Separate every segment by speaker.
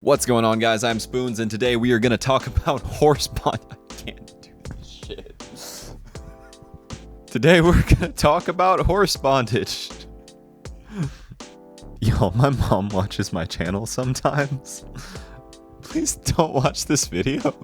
Speaker 1: What's going on, guys? I'm Spoons, and today we are going to talk about horse bondage. I can't do this shit. Today we're going to talk about horse bondage. Yo, my mom watches my channel sometimes. Please don't watch this video.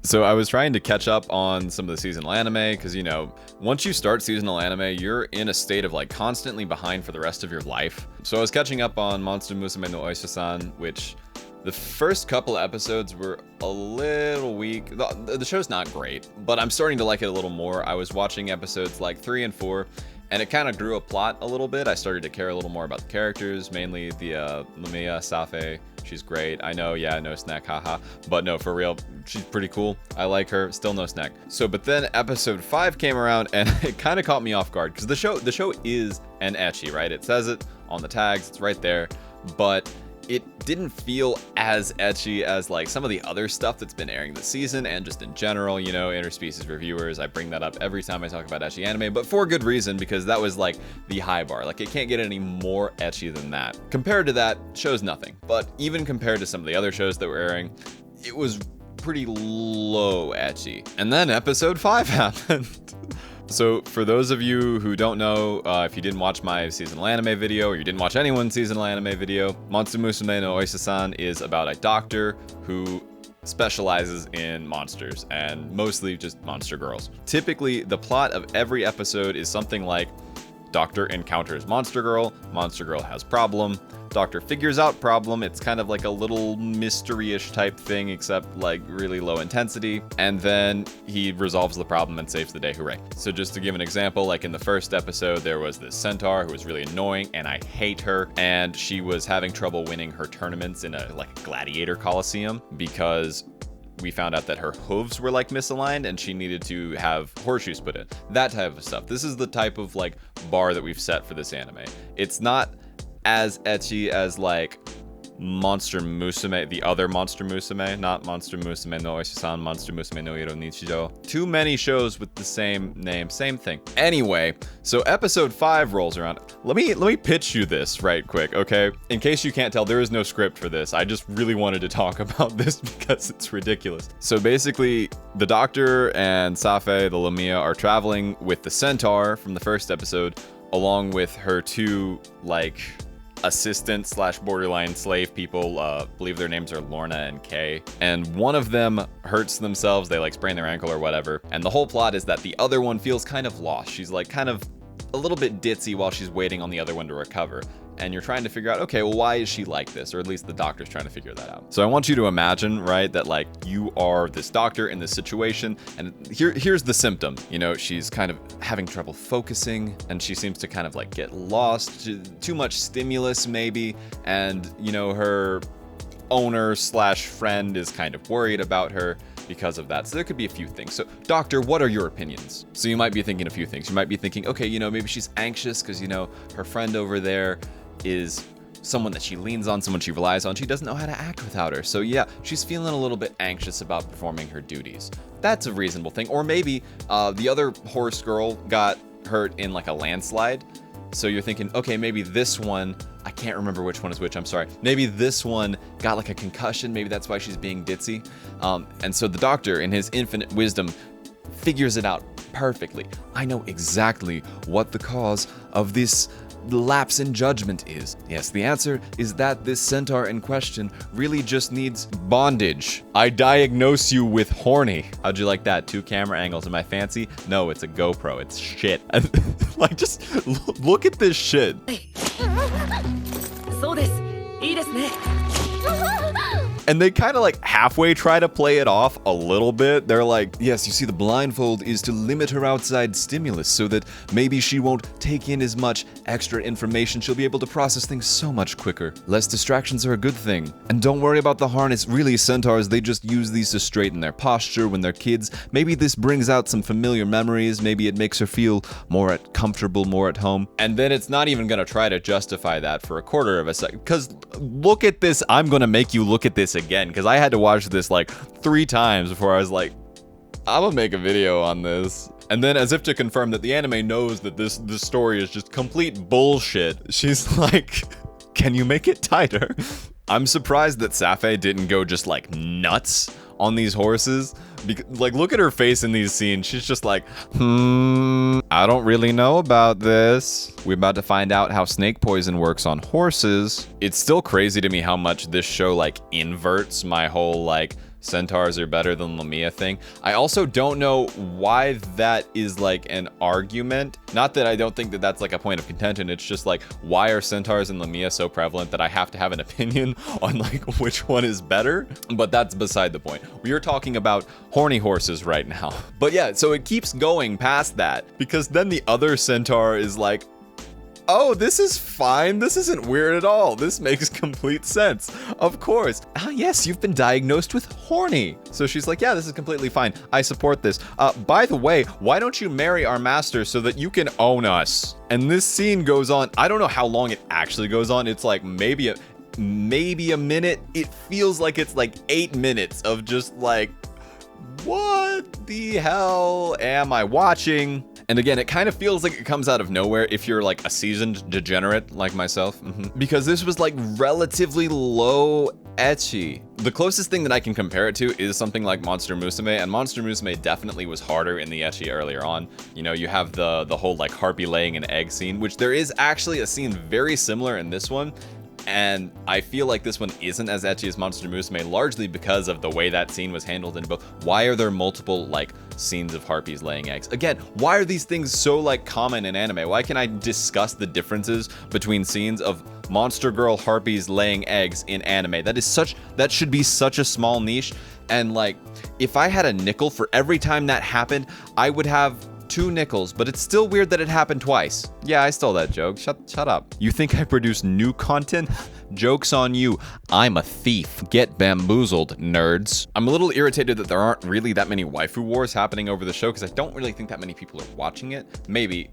Speaker 1: So I was trying to catch up on some of the seasonal anime, because, you know, once you start seasonal anime, you're in a state of, like, constantly behind for the rest of your life. So I was catching up on Musume no Oishasan, which the first couple episodes were a little weak. The show's not great, but I'm starting to like it a little more. I was watching episodes like 3 and 4, and it kind of grew a plot a little bit. I started to care a little more about the characters, mainly the Lumia Safe. She's great. I know, yeah, no snack, haha. But no, for real, she's pretty cool. I like her. Still no snack. So, but then episode 5 came around, and it kind of caught me off guard, because the show is an ecchi, right? It says it on the tags. It's right there, but it didn't feel as ecchi as like some of the other stuff that's been airing this season, and just in general, you know, interspecies reviewers. I bring that up every time I talk about ecchi anime, but for good reason, because that was like the high bar. Like, it can't get any more ecchi than that. Compared to that, show's nothing. But even compared to some of the other shows that were airing, it was pretty low ecchi. And then episode 5 happened. So for those of you who don't know, if you didn't watch my seasonal anime video, or you didn't watch anyone's seasonal anime video, Musume no Oishasan is about a doctor who specializes in monsters, and mostly just monster girls. Typically, the plot of every episode is something like doctor encounters monster girl has problem, doctor figures out problem. It's kind of like a little mystery-ish type thing, except like really low intensity, and then he resolves the problem and saves the day, hooray. So just to give an example, like in the first episode, there was this centaur who was really annoying, and I hate her, and she was having trouble winning her tournaments in a gladiator coliseum, because we found out that her hooves were like misaligned, and she needed to have horseshoes put in. That type of stuff. This is the type of like bar that we've set for this anime. It's not as ecchi as like Monster Musume, the other Monster Musume, not Monster Musume no Oishasan, Monster Musume no Iro Nichijou. Too many shows with the same name, same thing. Anyway, so episode 5 rolls around. Let me pitch you this right quick, okay? In case you can't tell, there is no script for this. I just really wanted to talk about this because it's ridiculous. So basically, the doctor and Safe, the Lamia, are traveling with the centaur from the first episode, along with her two, like, assistant / borderline slave people. Believe their names are Lorna and Kay, and one of them hurts themselves. They like sprain their ankle or whatever, and the whole plot is that the other one feels kind of lost. She's like kind of a little bit ditzy while she's waiting on the other one to recover, and you're trying to figure out, okay, well, why is she like this? Or at least the doctor's trying to figure that out. So I want you to imagine, right, that like you are this doctor in this situation, and here's the symptom. You know, she's kind of having trouble focusing, and she seems to kind of like get lost, too much stimulus maybe, and you know, her owner / friend is kind of worried about her because of that. So there could be a few things. So, doctor, what are your opinions? So you might be thinking a few things. You might be thinking, okay, you know, maybe she's anxious because, you know, her friend over there is someone that she leans on, someone she relies on. She doesn't know how to act without her. So yeah, she's feeling a little bit anxious about performing her duties. That's a reasonable thing. Or maybe the other horse girl got hurt in like a landslide. So you're thinking, okay, maybe this one, I can't remember which one is which, I'm sorry. Maybe this one got like a concussion, maybe that's why she's being ditzy. And so the doctor, in his infinite wisdom, figures it out perfectly. I know exactly what the cause of this lapse in judgment is. Yes, the answer is that this centaur in question really just needs bondage. I diagnose you with horny. How'd you like that? 2 camera angles. Am I fancy? No, it's a GoPro. It's shit. Like, just look at this shit. And they kind of like halfway try to play it off a little bit. They're like, yes, you see, the blindfold is to limit her outside stimulus so that maybe she won't take in as much extra information. She'll be able to process things so much quicker. Less distractions are a good thing. And don't worry about the harness. Really, centaurs, they just use these to straighten their posture when they're kids. Maybe this brings out some familiar memories. Maybe it makes her feel more comfortable, more at home. And then it's not even gonna try to justify that for a quarter of a second. Because look at this. I'm gonna make you look at this again, because I had to watch this like 3 times before I was like, I'm gonna make a video on this. And then, as if to confirm that the anime knows that this story is just complete bullshit, she's like, can you make it tighter? I'm surprised that Safe didn't go just like nuts on these horses. Because, like, look at her face in these scenes. She's just like, I don't really know about this. We're about to find out how snake poison works on horses. It's still crazy to me how much this show, like, inverts my whole, like, Centaurs are better than Lamia thing. I also don't know why that is like an argument. Not that I don't think that that's like a point of contention. It's just like, why are Centaurs and Lamia so prevalent that I have to have an opinion on like which one is better? But that's beside the point. We are talking about horny horses right now. But yeah, so it keeps going past that because then the other Centaur is like, oh, this is fine. This isn't weird at all. This makes complete sense. Of course. Ah, yes, you've been diagnosed with horny. So she's like, yeah, this is completely fine. I support this. By the way, why don't you marry our master so that you can own us? And this scene goes on. I don't know how long it actually goes on. It's like maybe a minute. It feels like it's like 8 minutes of just like, what the hell am I watching? And again, it kind of feels like it comes out of nowhere if you're like a seasoned degenerate like myself. Because this was like relatively low ecchi. The closest thing that I can compare it to is something like Monster Musume, and Monster Musume definitely was harder in the ecchi earlier on. You know, you have the whole like harpy laying an egg scene, which there is actually a scene very similar in this one. And I feel like this one isn't as ecchi as Monster Musume, largely because of the way that scene was handled in both. Why are there multiple like scenes of harpies laying eggs? Again, why are these things so like common in anime? Why can I discuss the differences between scenes of monster girl harpies laying eggs in anime? That should be such a small niche. And like, if I had a nickel for every time that happened, I would have 2 nickels, but it's still weird that it happened twice. Yeah, I stole that joke. Shut up. You think I produce new content? Joke's on you. I'm a thief. Get bamboozled, nerds. I'm a little irritated that there aren't really that many waifu wars happening over the show because I don't really think that many people are watching it. Maybe.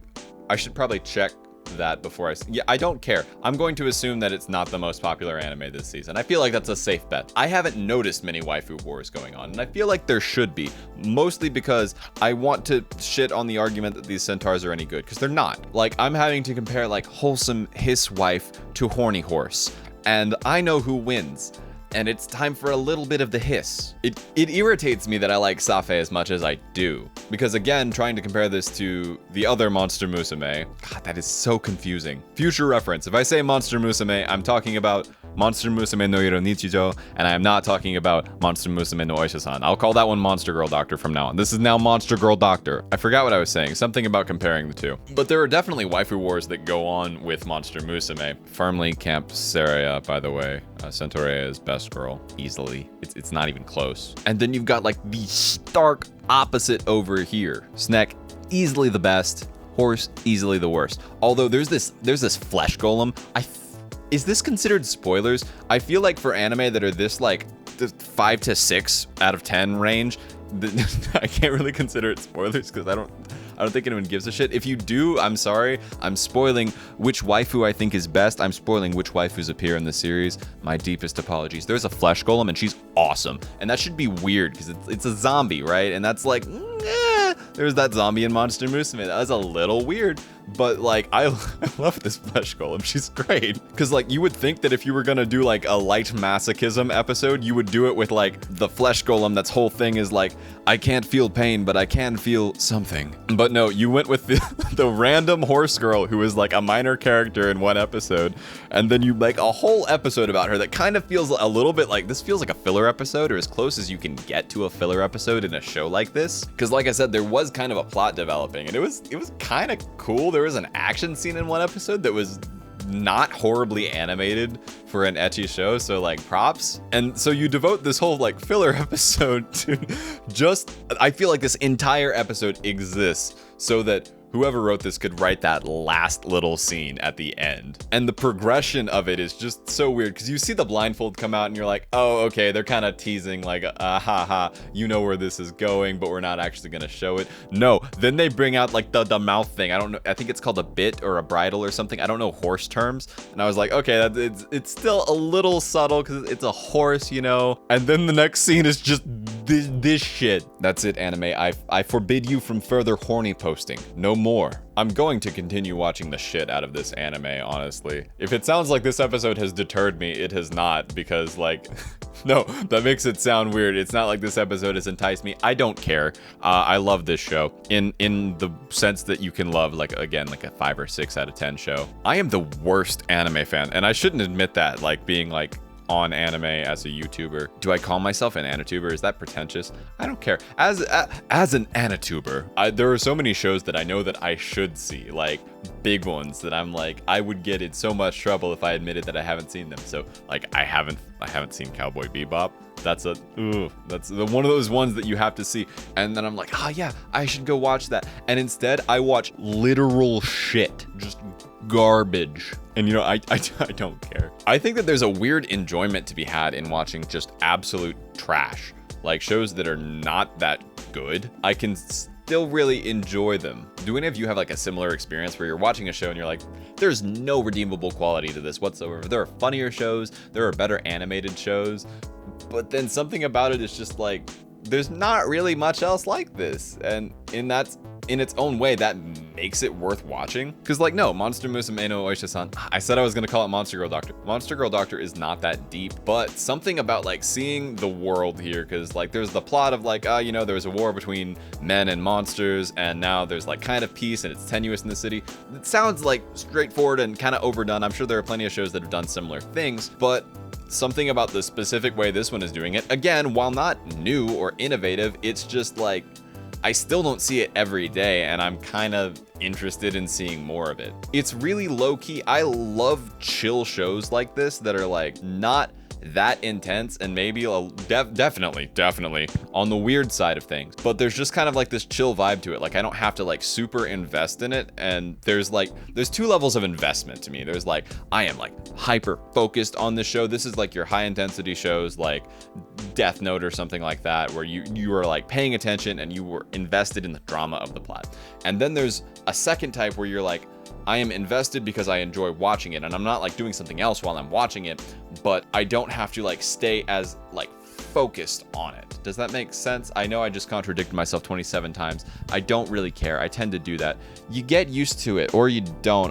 Speaker 1: I should probably check that before I don't care. I'm going to assume that it's not the most popular anime this season. I feel like that's a safe bet. I haven't noticed many waifu wars going on, and I feel like there should be, mostly because I want to shit on the argument that these centaurs are any good, because they're not. Like, I'm having to compare like wholesome hiss wife to horny horse, and I know who wins. And it's time for a little bit of the hiss. It irritates me that I like Safe as much as I do. Because again, trying to compare this to the other Monster Musume, God, that is so confusing. Future reference, if I say Monster Musume, I'm talking about Monster Musume no Hiro Nichijo, and I am not talking about Monster Musume no Oishasan. I'll call that one Monster Girl Doctor from now on. This is now Monster Girl Doctor. I forgot what I was saying, something about comparing the two. But there are definitely waifu wars that go on with Monster Musume. Firmly Camp Saria, by the way. Centaur is best girl, easily. It's not even close. And then you've got like the stark opposite over here. Snack, easily the best. Horse, easily the worst. Although there's this flesh golem. Is this considered spoilers? I feel like for anime that are this like the 5 to 6 out of 10 range, I can't really consider it spoilers because I don't think anyone gives a shit. If you do, I'm sorry. I'm spoiling which waifu I think is best. I'm spoiling which waifus appear in the series. My deepest apologies. There's a flesh golem and she's awesome. And that should be weird because it's a zombie, right? And that's like, there's that zombie in Monster Musume. That was a little weird. But like, I love this flesh golem. She's great. Because like, you would think that if you were gonna do like a light masochism episode, you would do it with like the flesh golem that's whole thing is like, I can't feel pain, but I can feel something. But no, you went with the random horse girl who is like a minor character in one episode. And then you make a whole episode about her that kind of feels a little bit like, this feels like a filler episode or as close as you can get to a filler episode in a show like this. Because like I said, there was kind of a plot developing and it was kind of cool. There was an action scene in one episode that was not horribly animated for an ecchi show, so like props. And so you devote this whole like filler episode to just, I feel like this entire episode exists so that whoever wrote this could write that last little scene at the end. And the progression of it is just so weird because you see the blindfold come out and you're like, oh, okay, they're kind of teasing like, haha, you know where this is going, but we're not actually gonna show it. No, then they bring out like the mouth thing. I don't know, I think it's called a bit or a bridle or something. I don't know horse terms. And I was like, okay, it's still a little subtle because it's a horse, you know? And then the next scene is just this shit. That's it, anime. I forbid you from further horny posting. No more. I'm going to continue watching the shit out of this anime, honestly. If it sounds like this episode has deterred me, it has not, because like, no, that makes it sound weird. It's not like this episode has enticed me. I don't care. I love this show in the sense that you can love, like, again, like a 5 or 6 out of 10 show. I am the worst anime fan, and I shouldn't admit that, like being like on anime as a YouTuber. Do I call myself an anituber? Is that pretentious? I don't care. As an anituber, there are so many shows that I know that I should see, like big ones that I'm like, I would get in so much trouble if I admitted that I haven't seen them. So like, I haven't seen Cowboy Bebop. That's one of those ones that you have to see. And then I'm like, oh yeah, I should go watch that. And instead I watch literal shit, just garbage. And you know, I don't care. I think that there's a weird enjoyment to be had in watching just absolute trash, like shows that are not that good. I can still really enjoy them. Do any of you have like a similar experience where you're watching a show and you're like, there's no redeemable quality to this whatsoever? There are funnier shows, there are better animated shows, but then something about it is just like, there's not really much else like this. And in its own way, that makes it worth watching. Because like, no, Monster Musume no Oishasan, I said I was gonna call it Monster Girl Doctor. Monster Girl Doctor is not that deep, but something about like seeing the world here, because like there's the plot of like, you know, there's a war between men and monsters, and now there's like kind of peace and it's tenuous in the city. It sounds like straightforward and kind of overdone. I'm sure there are plenty of shows that have done similar things, but something about the specific way this one is doing it, again, while not new or innovative, it's just like, I still don't see it every day, and I'm kind of interested in seeing more of it. It's really low-key. I love chill shows like this that are like not that intense and maybe definitely on the weird side of things, but there's just kind of like this chill vibe to it. Like I don't have to like super invest in it, and there's 2 levels of investment to me. There's like, I am like hyper focused on this show. This is like your high intensity shows like Death Note or something like that, where you are like paying attention and you were invested in the drama of the plot. And then there's a second type where you're like, I am invested because I enjoy watching it, and I'm not like doing something else while I'm watching it, but I don't have to like stay as like focused on it. Does that make sense? I know I just contradicted myself 27 times. I don't really care. I tend to do that. You get used to it or you don't.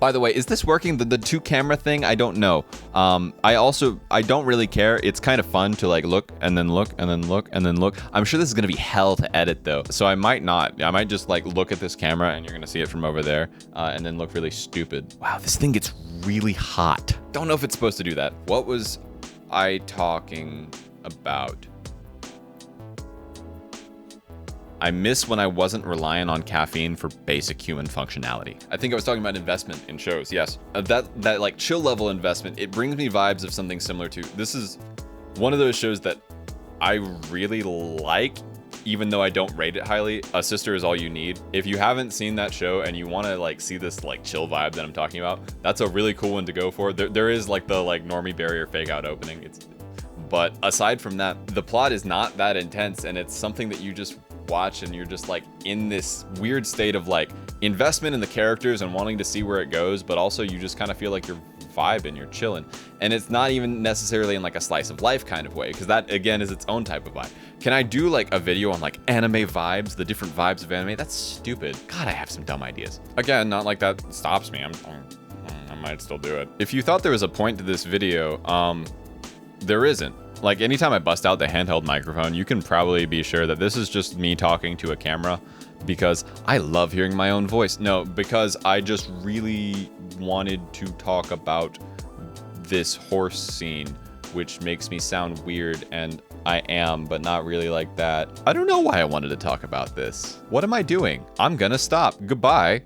Speaker 1: By the way, is this working? The 2 camera thing? I don't know. I don't really care. It's kind of fun to like look and then look and then look and then look. I'm sure this is going to be hell to edit though. So I might not. I might just like look at this camera and you're going to see it from over there and then look really stupid. Wow, this thing gets really hot. Don't know if it's supposed to do that. What was I talking about? I miss when I wasn't relying on caffeine for basic human functionality. I think I was talking about investment in shows. Yes, that like chill level investment. It brings me vibes of something similar to, this is one of those shows that I really like, even though I don't rate it highly. A Sister Is All You Need. If you haven't seen that show and you want to like see this like chill vibe that I'm talking about, that's a really cool one to go for. There is like the like normie barrier fake out opening. But aside from that, the plot is not that intense, and it's something that you just watch and you're just like in this weird state of like investment in the characters and wanting to see where it goes, but also you just kind of feel like you're vibing, you're chilling. And it's not even necessarily in like a slice of life kind of way, because that again is its own type of vibe. Can I do like a video on like anime vibes, the different vibes of anime? That's stupid. God, I have some dumb ideas. Again, not like that stops me. I might still do it. If you thought there was a point to this video, there isn't. Like anytime I bust out the handheld microphone, you can probably be sure that this is just me talking to a camera, because I love hearing my own voice. No, because I just really wanted to talk about this horse scene, which makes me sound weird, and I am, but not really like that. I don't know why I wanted to talk about this. What am I doing? I'm gonna stop. Goodbye.